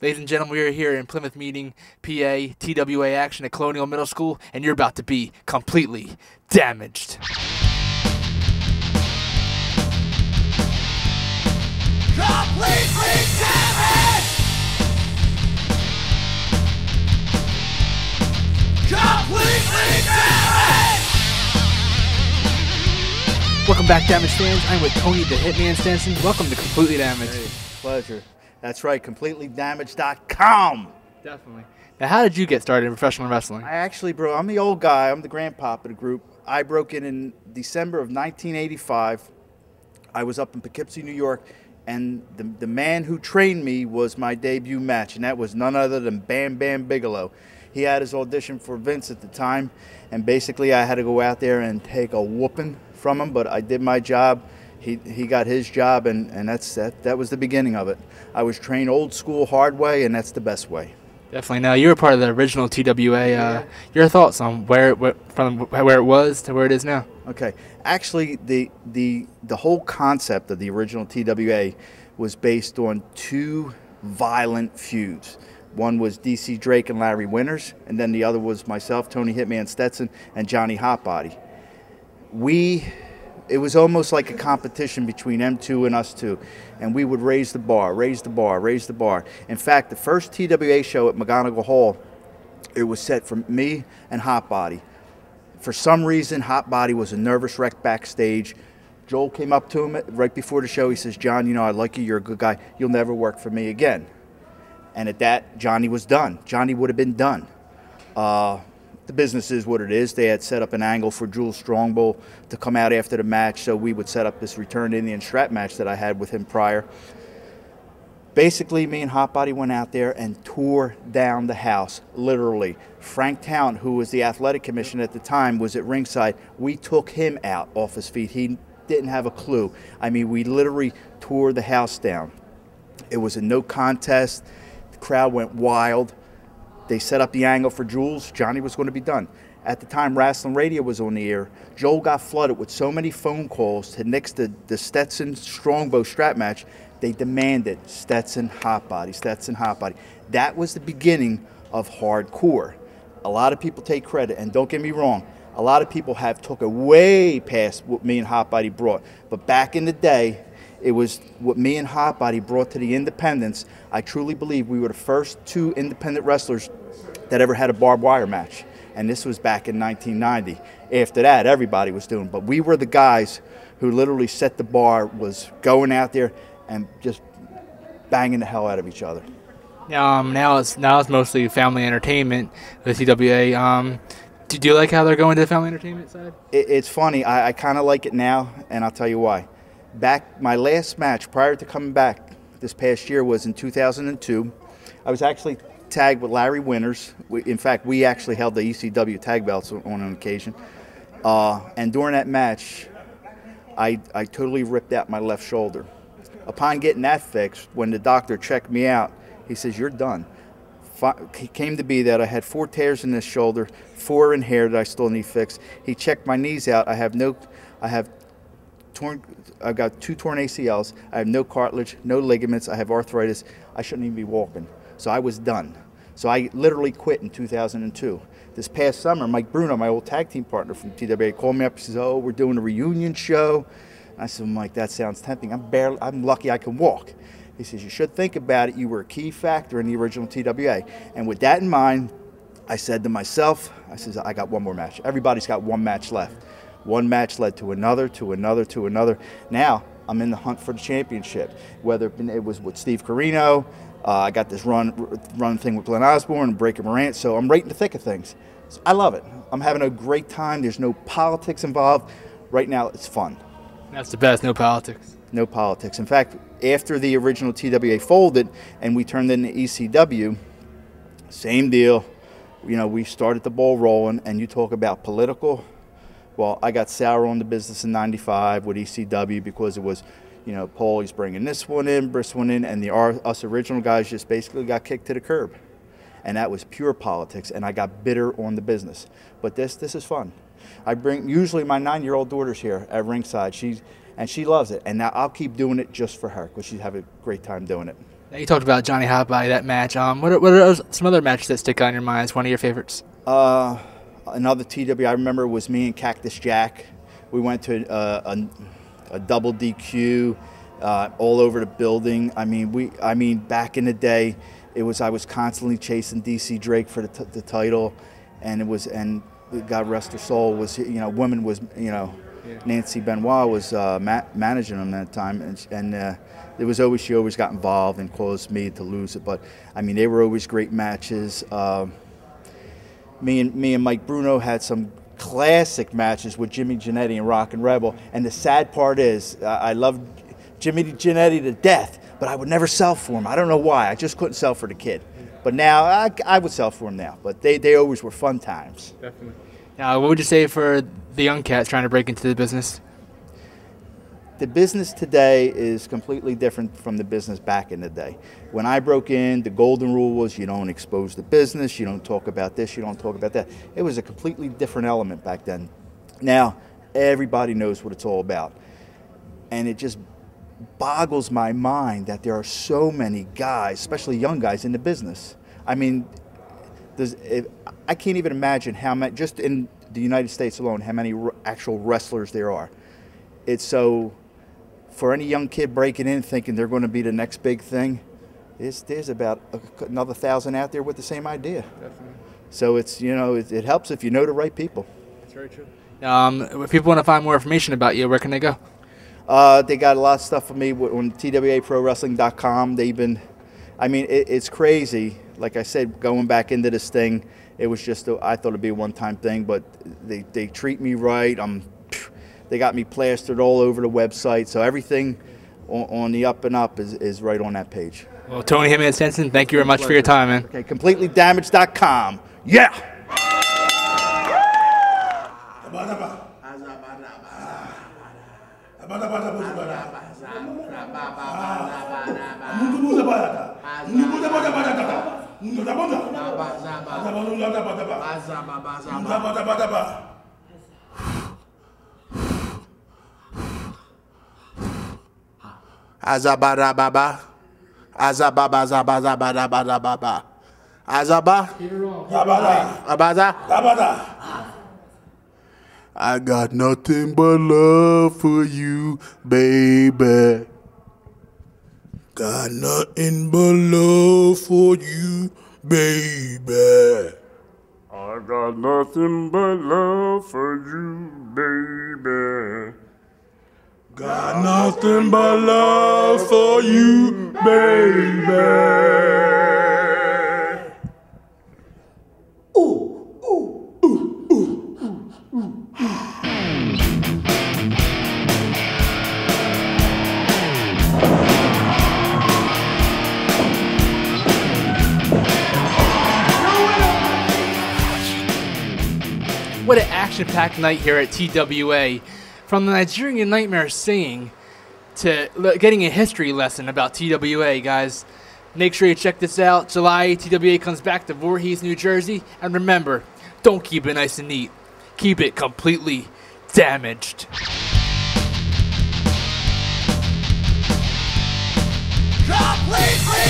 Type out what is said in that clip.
Ladies and gentlemen, we are here in Plymouth Meeting, PA, TWA action at Colonial Middle School, and you're about to be completely damaged. Completely damaged! Completely damaged! Welcome back, Damaged fans. I'm with Tony the Hitman Stenson. Welcome to Completely Damaged. Hey, pleasure. That's right, CompletelyDamaged.com. Definitely. Now, how did you get started in professional wrestling? I actually, bro, I'm the old guy. I'm the grandpop of the group. I broke in December of 1985. I was up in Poughkeepsie, New York, and the man who trained me was my debut match, and that was none other than Bam Bam Bigelow. He had his audition for Vince at the time, and basically I had to go out there and take a whooping from him, but I did my job. He got his job, and that was the beginning of it. I was trained old school, hard way, and that's the best way. Definitely. Now, you were part of the original TWA. Your thoughts on from where it was to where it is now? Okay. Actually, the whole concept of the original TWA was based on two violent feuds. One was DC Drake and Larry Winters, and then the other was myself, Tony Hitman Stetson, and Johnny Hotbody. It was almost like a competition between them two and us two, and we would raise the bar, raise the bar, raise the bar. In fact, the first TWA show at McGonigal Hall, it was set for me and Hotbody. For some reason, Hotbody was a nervous wreck backstage. Joel came up to him right before the show. He says, "John, you know, I like you. You're a good guy. You'll never work for me again." And at that, Johnny was done. Johnny would have been done. The business is what it is. They had set up an angle for Jules Strongbow to come out after the match, so we would set up this Return to Indian strap match that I had with him prior. Basically, me and Hotbody went out there and tore down the house, literally. Frank Town, who was the athletic commissioner at the time, was at ringside. We took him out off his feet. He didn't have a clue. I mean, we literally tore the house down. It was a no contest. The crowd went wild. They set up the angle for Jules. Johnny was going to be done. At the time, Wrestling Radio was on the air. Joel got flooded with so many phone calls to nix the Stetson Strongbow strap match. They demanded Stetson Hotbody, Stetson Hotbody. That was the beginning of hardcore. A lot of people take credit, and don't get me wrong, a lot of people have took it way past what me and Hotbody brought. But back in the day, it was what me and Hotbody brought to the independents. I truly believe we were the first two independent wrestlers that ever had a barbed wire match. And this was back in 1990. After that, everybody was doing it. But we were the guys who literally set the bar, was going out there and just banging the hell out of each other. Now it's mostly family entertainment, the TWA. Do you like how they're going to the family entertainment side? It's funny. I kind of like it now, and I'll tell you why. My last match prior to coming back this past year was in 2002. I was actually tagged with Larry Winters. In fact, we actually held the ECW tag belts on an occasion. And during that match, I totally ripped out my left shoulder. Upon getting that fixed, when the doctor checked me out, he says, "You're done." It came to be that I had 4 tears in this shoulder, 4 in here that I still need fixed. He checked my knees out. I've got 2 torn ACLs. I have no cartilage, no ligaments. I have arthritis. I shouldn't even be walking. So I was done. So I literally quit in 2002. This past summer, Mike Bruno, my old tag team partner from TWA, called me up and says, "Oh, we're doing a reunion show." I said, "Mike, that sounds tempting. I'm lucky I can walk." He says, "You should think about it. You were a key factor in the original TWA." And with that in mind, I said to myself, I says, "I got one more match." Everybody's got one match left. One match led to another, to another, to another. Now I'm in the hunt for the championship. Whether it was with Steve Corino, I got this run thing with Glenn Osborne and Breaker Morant, so I'm right in the thick of things. So I love it. I'm having a great time. There's no politics involved. Right now, it's fun. That's the best, no politics. No politics. In fact, after the original TWA folded and we turned into ECW, same deal. You know, we started the ball rolling, and you talk about political. Well, I got sour on the business in '95 with ECW because it was, you know, Paulie's bringing this one in, and us original guys just basically got kicked to the curb. And that was pure politics, and I got bitter on the business. But this is fun. Usually my 9-year-old daughter's here at ringside. She loves it, and now I'll keep doing it just for her because she'd have a great time doing it. Now, you talked about Johnny Hotbody, that match. What are some other matches that stick out in your mind as one of your favorites? Another TW I remember was me and Cactus Jack. We went to a double DQ all over the building. I mean, back in the day, I was constantly chasing DC Drake for the title, and God rest her soul, women was Nancy Benoit was managing them at that time, and she always got involved and caused me to lose it. But I mean, they were always great matches. Me and Mike Bruno had some classic matches with Jimmy Jannetty and Rockin' Rebel. And the sad part is, I loved Jimmy Jannetty to death, but I would never sell for him. I don't know why. I just couldn't sell for the kid. But now I would sell for him now. But they always were fun times. Definitely. Now, what would you say for the young cats trying to break into the business? The business today is completely different from the business back in the day. When I broke in, the golden rule was you don't expose the business, you don't talk about this, you don't talk about that. It was a completely different element back then. Now, everybody knows what it's all about. And it just boggles my mind that there are so many guys, especially young guys, in the business. I mean, I can't even imagine how many, just in the United States alone, how many actual wrestlers there are. It's so... For any young kid breaking in thinking they're going to be the next big thing, there's about another 1,000 out there with the same idea. Definitely. So it's, it helps if you know the right people. That's very true. If people want to find more information about you, where can they go? They got a lot of stuff for me on twaprowrestling.com. They've been, it's crazy. Like I said, going back into this thing, it was just, I thought it'd be a one-time thing, but they treat me right. They got me plastered all over the website, so everything on the up and up is right on that page. Well, Tony Hitman Stenson, thank you very much for your time, man. Okay, CompletelyDamaged.com. Yeah! Azabada baba, azababa zabada bada baba, azaba, zabada, abaza, zabada. I got nothing but love for you, baby. Got nothing but love for you, baby. I got nothing but love for you, baby. Got nothing but love for you, baby. Ooh, ooh, ooh, ooh, ooh, ooh. What an action-packed night here at TWA. From the Nigerian Nightmares singing to getting a history lesson about TWA, guys. Make sure you check this out. July, TWA comes back to Voorhees, New Jersey. And remember, don't keep it nice and neat. Keep it completely damaged. Completely